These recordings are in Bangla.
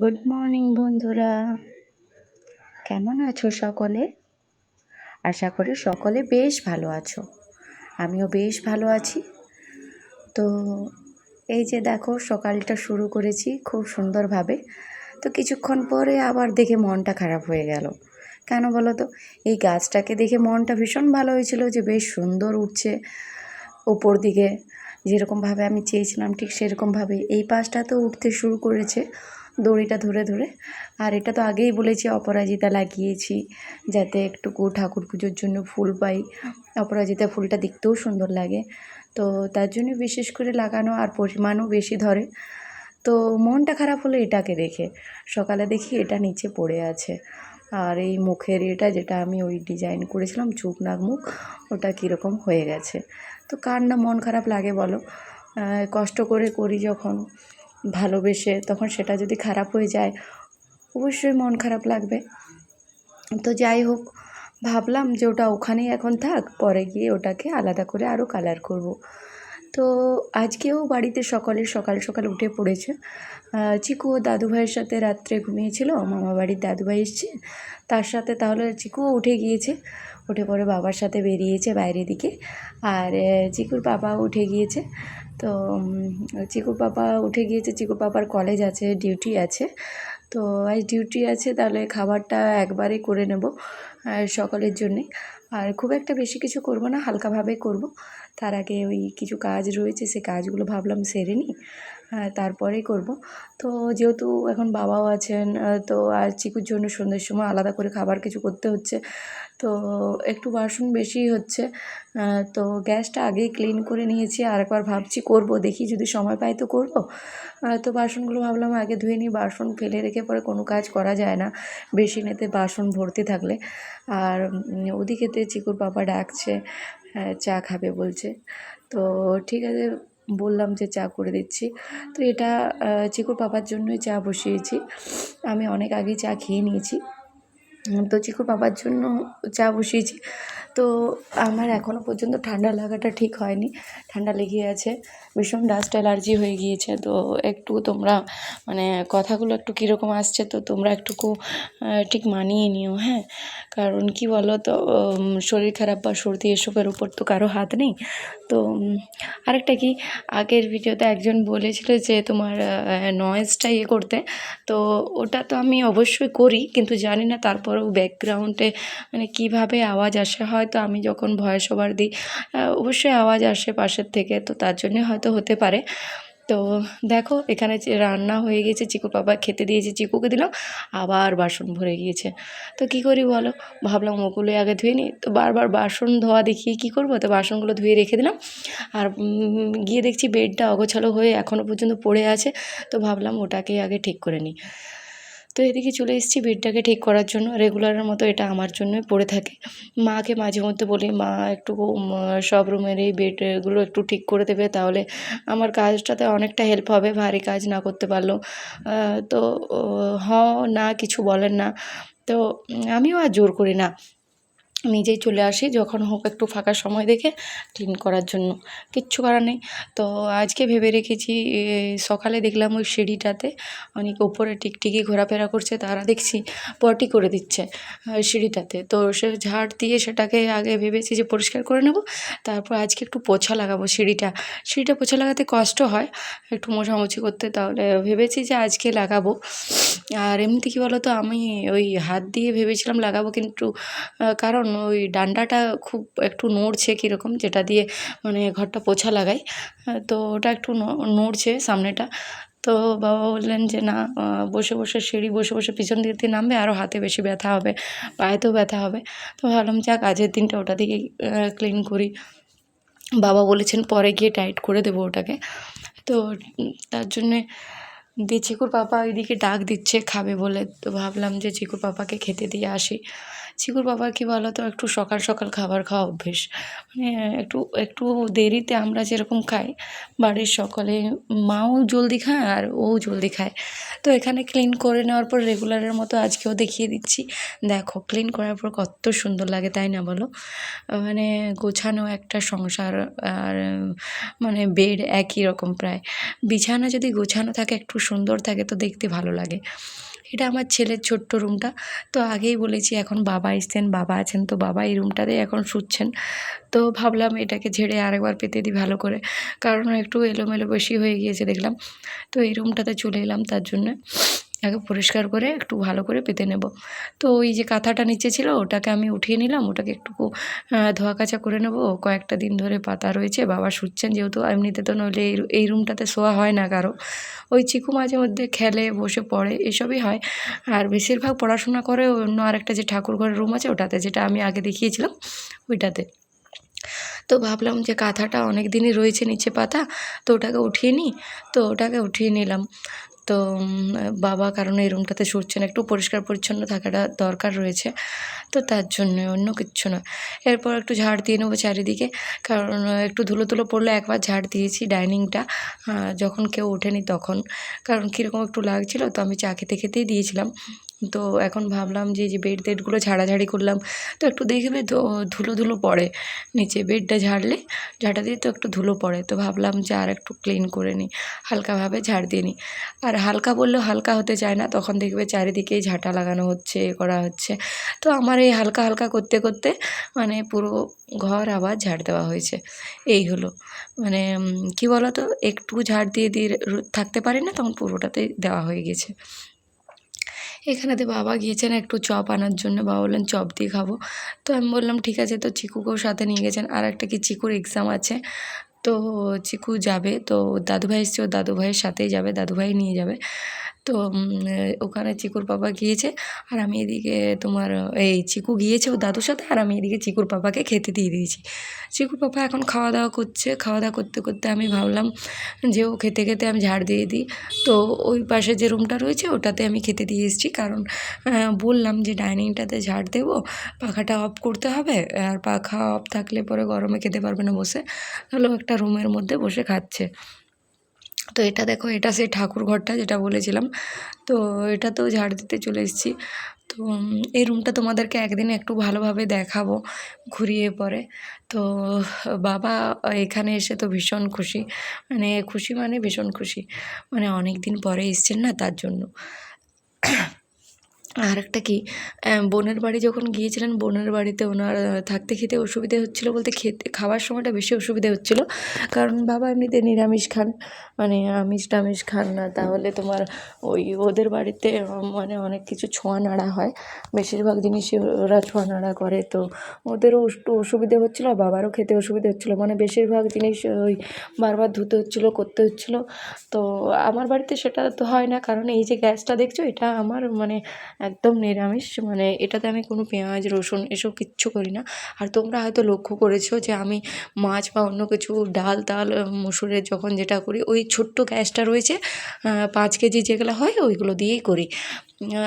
গুড মর্নিং বন্ধুরা, কেমন আছো সকলে? আশা করি সকলে বেশ ভালো আছো। আমিও বেশ ভালো আছি। তো এই যে দেখো, সকালটা শুরু করেছি খুব সুন্দরভাবে। তো কিছুক্ষণ পরে আবার দেখে মনটা খারাপ হয়ে গেল। কেন বলো তো? এই গাছটাকে দেখে মনটা ভীষণ ভালো হয়েছিল যে বেশ সুন্দর উঠছে ওপর দিকে, যেরকমভাবে আমি চেয়েছিলাম ঠিক সেরকমভাবে এই পাশটা তো উঠতে শুরু করেছে দড়িটা ধরে ধরে। আর এটা তো আগেই বলেছি অপরাজিতা লাগিয়েছি যাতে একটুকু ঠাকুর পুজোর জন্য ফুল পাই। অপরাজিতা ফুলটা দেখতেও সুন্দর লাগে, তো তার জন্য বিশেষ করে লাগানো, আর পরিমাণও বেশি ধরে। তো মনটা খারাপ হলো এটাকে দেখে। সকালে দেখি এটা নিচে পড়ে আছে, আর এই মুখের এটা যেটা আমি ওই ডিজাইন করেছিলাম চোখ নাক মুখ, ওটা কীরকম হয়ে গেছে। তো কার না মন খারাপ লাগে বলো? কষ্ট করে করি যখন, ভালোবেসে, তখন সেটা যদি খারাপ হয়ে যায় অবশ্যই মন খারাপ লাগবে। তো যাই হোক, ভাবলাম যে ওটা ওখানেই এখন থাক, পরে গিয়ে ওটাকে আলাদা করে আরও কালার করব। তো আজকেও বাড়িতে সকলে সকাল সকাল উঠে পড়েছে। চিকু ও দাদুভাইয়ের সাথে রাত্রে ঘুমিয়েছিল, মামাবাড়ির দাদুভাই এসছে তার সাথে, তাহলে চিকুও উঠে গিয়েছে। উঠে পরে বাবার সাথে বেরিয়েছে বাইরের দিকে। আর চিকুর পাপাও উঠে গিয়েছে। তো চিকুর পাপা উঠে গিয়েছে, চিকুর পাপার কলেজ আছে, ডিউটি আছে। তো আজ ডিউটি আছে, তাহলে খাবারটা একবারে করে নেব সকলের জন্যে। আর খুব একটা বেশি কিছু করব না, হালকাভাবে করব। তার আগে ওই কিছু কাজ রয়েছে, সে কাজগুলো ভাবলাম সেরে নিই, তারপরেই করব। তো যেহেতু এখন বাবাও আছেন, তো আর চিকুর জন্য সন্ধ্যের সময় আলাদা করে খাবার কিছু করতে হচ্ছে। তো একটু বাসন বেশি হচ্ছে। তো গ্যাসটা আগেই ক্লিন করে নিয়েছি, আর একবার ভাবছি করব, দেখি যদি সময় পাই তো করব। তো বাসনগুলো ভাবলাম আগে ধুয়ে নিই, বাসন ফেলে রেখে পরে কোনো কাজ করা যায় না বেসিনেতে বাসন ভর্তি থাকলে। আর ওদিকেতে চিকুর পাপা ডাকছে, চা খাবে বলছে। তো ঠিক আছে, বললাম যে চা করে দিচ্ছি। তো এটা চিকুর পাপার জন্যই চা বসিয়েছি। আমি অনেক আগেই চা খেয়ে নিয়েছি। তো চিকুর পাপার জন্য চা বসিয়েছি। তো আমার এখনও পর্যন্ত ঠান্ডা লাগাটা ঠিক হয়নি, ঠান্ডা লেগে আছে, ভীষণ ডাস্ট অ্যালার্জি হয়ে গিয়েছে। তো একটু তোমরা মানে কথাগুলো একটু কীরকম আসছে, তো তোমরা একটুকু ঠিক মানিয়ে নিও, হ্যাঁ। কারণ কি বলো তো, শরীর খারাপ বা সর্দি এসবের উপর তো কারো হাত নেই। তো আরেকটা কি, আগের ভিডিওতে একজন বলেছিল যে তোমার নয়েজটা করতে, তো ওটা তো আমি অবশ্যই করি, কিন্তু জানি না তারপরেও ব্যাকগ্রাউন্ডে মানে কীভাবে আওয়াজ আসে। হয়তো আমি যখন ভয়েস ওভার দিই অবশ্যই আওয়াজ আসে পাশের থেকে, তো তার জন্যে হয়তো হতে পারে। তো দেখো এখানে যে রান্না হয়ে গেছে, চিকুর পাপা খেতে দিয়েছে, চিকুকে দিলাম, আবার বাসন ভরে গিয়েছে। তো কী করি বলো, ভাবলাম ওগুলোই আগে ধুয়ে নিই। তো বারবার বাসন ধোয়া দেখিয়ে কী করবো, তো বাসনগুলো ধুয়ে রেখে দিলাম। আর গিয়ে দেখছি বেডটা অগোছালো হয়ে এখনও পর্যন্ত পড়ে আছে। তো ভাবলাম ওটাকেই আগে ঠিক করে নিই। তো এদিকে চলে এসেছি বেডটাকে ঠিক করার জন্য। রেগুলারের মতো এটা আমার জন্যই পড়ে থাকে। মাকে মাঝে মধ্যে বলি, মা একটু সব রুমের এই বেডগুলো একটু ঠিক করে দেবে, তাহলে আমার কাজটাতে অনেকটা হেল্প হবে, ভারী কাজ না করতে পারলেও। তো হ না কিছু বলেন না। তো আমিও আর জোর করি না, নিজেই চলে আসি যখন হোক একটু ফাঁকা সময় দেখে ক্লিন করার জন্য, কিচ্ছু করার নেই। তো আজকে ভেবে রেখেছি, সকালে দেখলাম ওই সিঁড়িটাতে অনেক ওপরে টিকটিকি ঘোরাফেরা করছে, তারা দেখছি পটি করে দিচ্ছে সিঁড়িটাতে। তো সে ঝাড় দিয়ে সেটাকে আগে ভেবেছি যে পরিষ্কার করে নেব, তারপর আজকে একটু পোছা লাগাবো সিঁড়িটা পোছা লাগাতে কষ্ট হয় একটু মোছামুছি করতে, তাহলে ভেবেছি যে আজকে লাগাবো। আর এমনিতে কী বলো তো, আমি ওই হাত দিয়ে ভেবেছিলাম লাগাবো, কিন্তু কারণ ওই ডান্ডাটা খুব একটু নড়ছে কীরকম, যেটা দিয়ে মানে ঘরটা পোছা লাগাই, তো ওটা একটু নড়ছে সামনেটা। তো বাবা বললেন যে না, বসে বসে সিঁড়ি বসে বসে পিছন দিক দিয়ে নামবে, আরও হাতে বেশি ব্যথা হবে, পায়েতেও ব্যথা হবে। তো ভাবলাম যাক আজের দিনটা ওটা দিকেই ক্লিন করি। বাবা বলেছেন পরে গিয়ে টাইট করে দেবো ওটাকে। তো তার জন্যে চিকুর পাপা ওইদিকে ডাক দিচ্ছে খাবে বলে, তো ভাবলাম যে চিকুর পাপাকে খেতে দিয়ে আসি। চিকুর বাবার কী বলো তো, একটু সকাল সকাল খাবার খাওয়া অভ্যেস, মানে একটু একটু দেরিতে আমরা যেরকম খাই, বাড়ির সকলে, মাও জলদি খায় আর ও জলদি খায়। তো এখানে ক্লিন করে নেওয়ার পর রেগুলারের মতো আজকেও দেখিয়ে দিচ্ছি। দেখো ক্লিন করার পর কত সুন্দর লাগে, তাই না বলো? মানে গোছানো একটা সংসার, আর মানে বেড একই রকম প্রায়। বিছানা যদি গোছানো থাকে, একটু সুন্দর থাকে, তো দেখতে ভালো লাগে। এটা আমার ছেলের ছোট্ট রুমটা। তো আগেই বলেছি, এখন বাবা এসছেন, বাবা আছেন, তো বাবা এই রুমটাতেই এখন শুচ্ছেন। তো ভাবলাম এটাকে ঝেড়ে আরেকবার পেতে দিই ভালো করে, কারণ একটু এলোমেলো বেশি হয়ে গিয়েছে দেখলাম। তো এই রুমটাতে চলে এলাম, তার জন্যে আগে পরিষ্কার করে একটু ভালো করে পেতে নেব। তো ওই যে কাঁথাটা নিচে ছিল, ওটাকে আমি উঠিয়ে নিলাম, ওটাকে একটু ধোয়া কাচা করে নেব। কয়েকটা দিন ধরে পাতা রয়েছে, বাবা শুচ্ছেন যেহেতু, এমনিতে তো নইলে এই রুমটাতে শোয়া হয় না কারো। ওই চিকু মাঝে মধ্যে খেলে, বসে পড়ে, এসবই হয়। আর বেশিরভাগ পড়াশোনা করে অন্য আরেকটা যে ঠাকুর ঘরের রুম আছে ওটাতে, যেটা আমি আগে দেখিয়েছিলাম ওইটাতে। তো ভাবলাম যে কাঁথাটা অনেক দিনই রয়েছে নিচে পাতা, তো ওটাকে উঠিয়ে নিই। তো ওটাকে উঠিয়ে নিলাম। তো বাবা কারণ এই রুমটাতে শুচ্ছেন, একটু পরিষ্কার পরিচ্ছন্ন থাকাটা দরকার রয়েছে, তো তার জন্যে, অন্য কিচ্ছু না। এরপর একটু ঝাড় দিয়ে নেবো চারিদিকে, কারণ একটু ধুলো ধুলো পড়লে, একবার ঝাড় দিয়েছি ডাইনিংটা যখন কেউ ওঠেনি তখন, কারণ কীরকম একটু লাগছিলো, তো আমি চা খেতে খেতেই দিয়েছিলাম। তো এখন ভাবলাম যে এই যে বেড টেডগুলো ঝাড়াঝাড়ি করলাম, তো একটু দেখবে তো ধুলো ধুলো পড়ে নিচে, বেডটা ঝাড়লে, ঝাঁটা দিয়ে তো একটু ধুলো পড়ে, তো ভাবলাম যে আর একটু ক্লিন করে নিই, হালকাভাবে ঝাড় দিয়ে নিই। আর হালকা বললেও হালকা হতে চায় না, তখন দেখবে চারিদিকেই ঝাঁটা লাগানো হচ্ছে, এ করা হচ্ছে। তো আমার এই হালকা হালকা করতে করতে মানে পুরো ঘর আবার ঝাড় দেওয়া হয়েছে। এই হলো, মানে কী বলো তো, একটু ঝাড় দিয়ে দিয়ে থাকতে পারি না, তখন পুরোটাতেই দেওয়া হয়ে গেছে। এখানেতে বাবা গিয়েছেন একটু চপ আনার জন্য, বাবা বললেন চপ দিয়ে খাবো। তো আমি বললাম ঠিক আছে, তো চিকুকেও সাথে নিয়ে গেছেন, আর একটা কি চিকুর এক্সাম আছে, তো চিকু যাবে, তো দাদুভাই এসছে, ওর দাদুভাইয়ের সাথেই যাবে, দাদুভাই নিয়ে যাবে। তো ওখানে চিকুর পাপা গিয়েছে, আর আমি এদিকে তোমার এই চিকু গিয়েছে ওর দাদুর সাথে, আর আমি এদিকে চিকুর পাপাকে খেতে দিয়ে দিয়েছি। চিকুর পাপা এখন খাওয়া দাওয়া করছে, খাওয়া দাওয়া করতে করতে আমি ভাবলাম যে ও খেতে খেতে আমি ঝাড় দিয়ে দিই। তো ওই পাশে যে রুমটা রয়েছে ওটাতে আমি খেতে দিয়ে এসেছি, কারণ বললাম যে ডাইনিংটাতে ঝাড় দেবো, পাখাটা অফ করতে হবে, আর পাখা অফ থাকলে পরে গরমে খেতে পারবে না বসে, তাহলে ও একটা রুমের মধ্যে বসে খাচ্ছে। তো এটা দেখো, এটা সেই ঠাকুর ঘরটা যেটা বলেছিলাম, তো এটাতেও ঝাড় দিতে চলে এসেছি। তো এই রুমটা তোমাদেরকে একদিন একটু ভালোভাবে দেখাবো ঘুরিয়ে পরে। তো বাবা এখানে এসে তো ভীষণ খুশি, মানে খুশি মানে ভীষণ খুশি, মানে অনেক দিন পরে এসছেন না, তার জন্য। আর একটা কি, বোনের বাড়ি যখন গিয়েছিলেন, বোনের বাড়িতে ওনার থাকতে খেতে অসুবিধে হচ্ছিলো, বলতে খাওয়ার সময়টা বেশি অসুবিধে হচ্ছিলো, কারণ বাবা এমনিতে নিরামিষ খান, মানে আমিষ টামিষ খান না, তাহলে তোমার ওই ওদের বাড়িতে মানে অনেক কিছু ছোঁয়া নাড়া হয়, বেশিরভাগ জিনিসই ওরা ছোঁয়া নাড়া করে, তো ওদেরও একটু অসুবিধে হচ্ছিলো, বাবারও খেতে অসুবিধে হচ্ছিলো, মানে বেশিরভাগ জিনিস ওই বারবার ধুতে হচ্ছিলো, করতে হচ্ছিলো। তো আমার বাড়িতে সেটা তো হয় না, কারণ এই যে গ্যাসটা দেখছো, এটা আমার মানে একদম নিরামিষ, মানে এটাতে আমি কোনো পেঁয়াজ রসুন এসব কিচ্ছু করি না। আর তোমরা হয়তো লক্ষ্য করেছো যে আমি মাছ বা অন্য কিছু ডাল তাল মুসুরের যখন যেটা করি, ওই ছোট্ট গ্যাসটা রয়েছে 5 কেজি যেগুলো হয় ওইগুলো দিয়েই করি।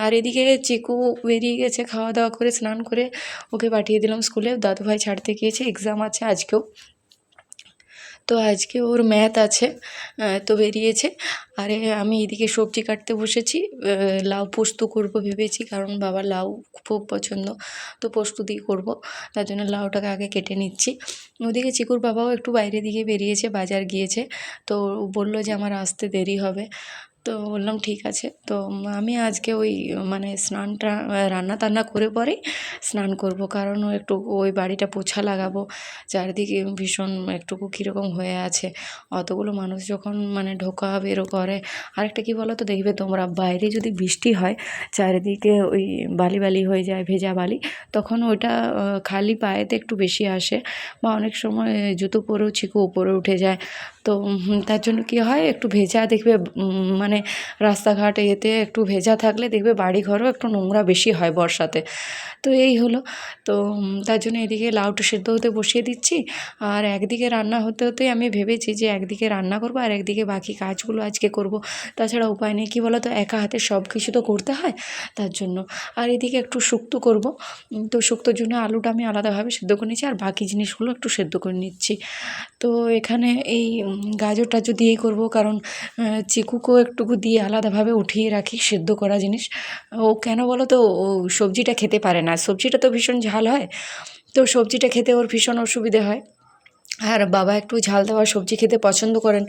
আর এদিকে চিকু বেরিয়ে গেছে খাওয়া দাওয়া করে, স্নান করে, ওকে পাঠিয়ে দিলাম স্কুলে, দাদুভাই ছাড়তে গিয়েছে, এক্সাম আছে আজকেও। তো আজকে ওর ম্যাথ আছে, তো বেরিয়েছে। আর আমি এদিকে সবজি কাটতে বসেছি, লাউ পোস্ত করবো ভেবেছি, কারণ বাবার লাউ খুব পছন্দ, তো পোস্ত দিয়ে করবো, তার জন্য লাউটাকে আগে কেটে নিচ্ছি। ওদিকে চিকুর বাবাও একটু বাইরের দিকে বেরিয়েছে, বাজার গিয়েছে, তো বললো যে আমার আসতে দেরি হবে, তো বললাম ঠিক আছে। তো আমি আজকে ওই মানে স্নানটা রান্না টান্না করে পরেই স্নান করব, কারণ একটু ওই বাড়িটা পোছা লাগাবো, চারিদিকে ভীষণ একটুকু কীরকম হয়ে আছে, অতগুলো মানুষ যখন মানে ঢোকা বেরো করে। আরেকটা কী বলো তো, দেখবে তোমরা বাইরে যদি বৃষ্টি হয়, চারিদিকে ওই বালি বালি হয়ে যায়, ভেজা বালি, তখন ওইটা খালি পায়েতে একটু বেশি আসে, বা অনেক সময় জুতো পরেও চিকু উপরে উঠে যায়। তো তার জন্য কী হয়, একটু ভেজা দেখবে মানে মানে রাস্তাঘাট এতে একটু ভেজা থাকলে দেখবে বাড়ি ঘরও একটু নোংরা বেশি হয় বর্ষাতে। তো এই হলো। তো তার জন্য এদিকে লাউটা সেদ্ধ হতে বসিয়ে দিচ্ছি, আর একদিকে রান্না হতে হতেই আমি ভেবেছি যে একদিকে রান্না করব আর একদিকে বাকি কাজগুলো আজকে করব। তাছাড়া উপায় নেই, কী বলো তো, একা হাতে সব কিছু তো করতে হয়, তার জন্য। আর এদিকে একটু শুক্তো করব, তো শুক্তোর জন্য আলুটা আমি আলাদাভাবে সেদ্ধ করে নিচ্ছি আর বাকি জিনিসগুলো একটু সেদ্ধ করে নিচ্ছি। তো এখানে এই গাজর টাজর দিয়েই করব, কারণ চিকুকেও একটুকু দিয়ে আলাদাভাবে উঠিয়ে রাখি সেদ্ধ করা জিনিস। ও কেন বলো তো, ও সবজিটা খেতে পারে না, সবজিটা তো ভীষণ ঝাল হয়, তো সবজিটা খেতে ওর ভীষণ অসুবিধে হয়। আর বাবা একটু ঝাল দেওয়া সবজি খেতে পছন্দ করেন,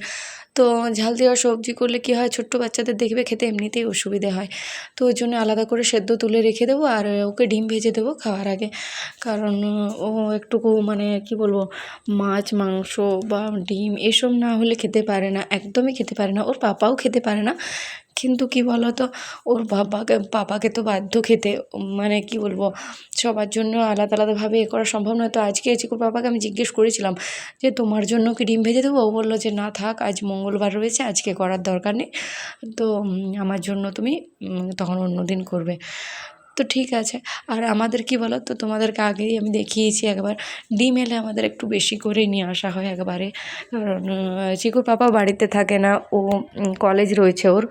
তো ঝাল দেওয়া সবজি করলে কী হয়, ছোট্ট বাচ্চাদের দেখবে খেতে এমনিতেই অসুবিধে হয়। তো ওই জন্য আলাদা করে সেদ্ধ তুলে রেখে দেবো, আর ওকে ডিম ভেজে দেবো খাওয়ার আগে। কারণ ও একটুকু মানে কি বলবো, মাছ মাংস বা ডিম এসব না হলে খেতে পারে না, একদমই খেতে পারে না। ওর পাপাও খেতে পারে না, কিন্তু কি বলো তো, ওর পাপাকে তো বাধ্য খেতে। মানে কি বলবো, সবার জন্য আলাদা আলাদাভাবে এ করা সম্ভব নয়। তো আজকে চিকুর পাপাকে আমি জিজ্ঞেস করেছিলাম যে তোমার জন্য কি ডিম ভেজে দেবো? ও বললো যে না থাক, আজ মঙ্গলবার রয়েছে, আজকে করার দরকার নেই, তো আমার জন্য তুমি তখন অন্য দিন করবে। তো ঠিক আছে। আর আমাদের কি বলো তো, তোমাদেরকে আগেই আমি দেখিয়েছি একবার, ডিম এলে আমাদের একটু বেশি করে নিয়ে আসা হয় একবারে, কারণ চিকুর পাপা বাড়িতে থাকে না, ও কলেজ রয়েছে ওর।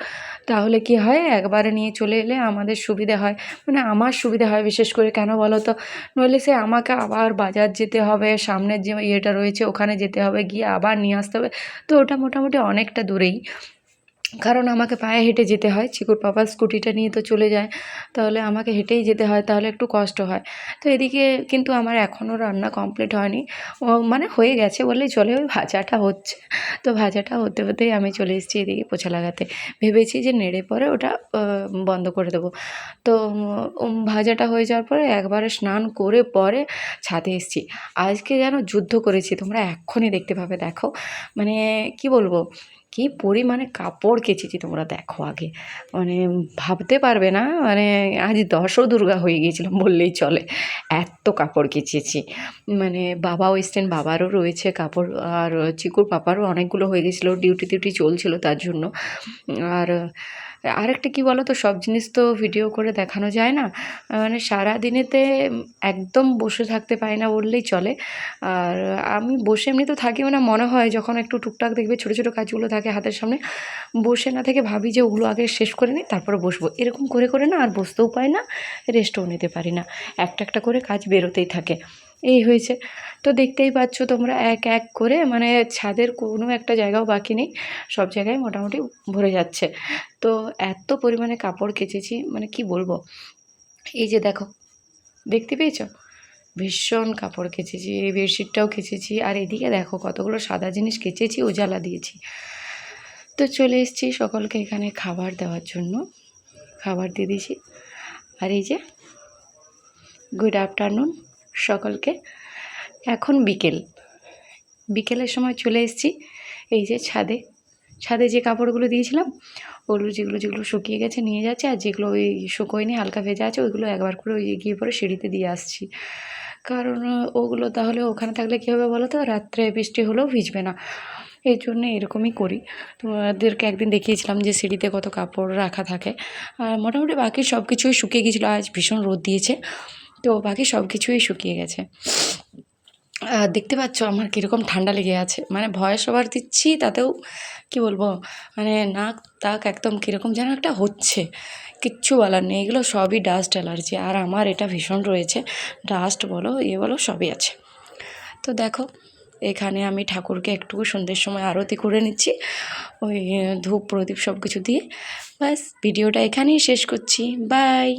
তাহলে কি হয়, একবারে নিয়ে চলে এলে আমাদের সুবিধে হয়, মানে আমার সুবিধে হয় বিশেষ করে। কেন বলো তো, নইলে সে আমাকে আবার বাজার যেতে হবে, সামনের যে ইয়েটা রয়েছে ওখানে যেতে হবে, গিয়ে আবার নিয়ে আসতে হবে। তো ওটা মোটামুটি অনেকটা দূরেই, কারণ আমাকে পায়ে হেঁটে যেতে হয়, চিকুর পাপা স্কুটিটা নিয়ে তো চলে যায়, তাহলে আমাকে হেঁটেই যেতে হয়, তাহলে একটু কষ্ট হয়। তো এদিকে কিন্তু আমার এখনও রান্না কমপ্লিট হয়নি, ও মানে হয়ে গেছে বললেই চলে, ওই ভাজাটা হচ্ছে। তো ভাজাটা হতে হতেই আমি চলে এসেছি এদিকে পোছা লাগাতে, ভেবেছি যে নেড়ে পরে ওটা বন্ধ করে দেবো। তো ভাজাটা হয়ে যাওয়ার পরে একবারে স্নান করে পরে ছাদে এসেছি। আজকে যেন যুদ্ধ করেছি, তোমরা এক্ষুনি দেখতে পাবে, দেখো মানে কি বলবো, কী পরিমাণে কাপড় কেচেছি তোমরা দেখো আগে, মানে ভাবতে পারবে না, মানে আজ দশদুর্গা হয়ে গিয়েছিলাম বললেই চলে, এত কাপড় কেচেছি। মানে বাবাও এসছেন, বাবারও রয়েছে কাপড়, আর চিকুর পাপারও অনেকগুলো হয়ে গেছিলো, ডিউটি টিউটি চলছিল তার জন্য। আর আরেকটা কী বলো তো, সব জিনিস তো ভিডিও করে দেখানো যায় না, মানে সারাদিনেতে একদম বসে থাকতে পারি না বললেই চলে। আর আমি বসে এমনি তো থাকিও না, মনে হয় যখন একটু টুকটাক দেখবে ছোটো ছোটো কাজগুলো থাকে হাতের সামনে, বসে না থেকে ভাবি যে ওগুলো আগে শেষ করে নিই তারপরে বসবো, এরকম করে করে না আর বসতেও পারি না, রেস্টও নিতে পারি না, একটা একটা করে কাজ বেরোতেই থাকে, এই হয়েছে। তো দেখতেই পাচ্ছ তোমরা এক এক করে, মানে ছাদের কোনো একটা জায়গাও বাকি নেই, সব জায়গায় মোটামুটি ভরে যাচ্ছে। তো এত পরিমাণে কাপড় কেচেছি, মানে কি বলবো, এই যে দেখো, দেখতে পেয়েছো, ভীষণ কাপড় কেচেছি, এই বেডশিটটাও কেচেছি, আর এদিকে দেখো কতগুলো সাদা জিনিস কেচেছি, উজালা দিয়েছি। তো চলে এসেছি সকলকে এখানে খাবার দেওয়ার জন্য, খাবার দিয়ে দিয়েছি। আর এই যে গুড আফটারনুন সকলকে, এখন বিকেলের সময় চলে এসেছি এই যে ছাদে যে কাপড়গুলো দিয়েছিলাম, ওগুলো যেগুলো যেগুলো শুকিয়ে গেছে নিয়ে যাচ্ছে, আর যেগুলো ওই শুকোয়নি হালকা ভেজা আছে ওইগুলো একবার করে ওই গিয়ে পরে সিঁড়িতে দিয়ে আসছি, কারণ ওগুলো তাহলে ওখানে থাকলে কী হবে বলো তো, রাত্রে বৃষ্টি হলেও ভিজবে না, এই জন্য এরকমই করি। তোমাদেরকে একদিন দেখিয়েছিলাম যে সিঁড়িতে কত কাপড় রাখা থাকে, আর মোটামুটি বাকি সব কিছুই শুকিয়ে গিয়েছিলো, আজ ভীষণ রোদ দিয়েছে, তো বাকি সব কিছুই শুকিয়ে গেছে। দেখতে পাচ্ছ আমার কীরকম ঠান্ডা লেগে আছে, মানে ভয়েস ওভার দিচ্ছি তাতেও কি বলবো, মানে নাক তাক একদম কীরকম যেন একটা হচ্ছে, কিচ্ছু বলার নেই, এগুলো সবই ডাস্ট অ্যালার্জি, আর আমার এটা ভীষণ রয়েছে, ডাস্ট বলো বলো সবই আছে। তো দেখো এখানে আমি ঠাকুরকে একটু সন্ধ্যের সময় আরতি করে নিচ্ছি, ওই ধূপ প্রদীপ সব কিছু দিয়ে। ব্যাস ভিডিওটা এখানেই শেষ করছি, বাই।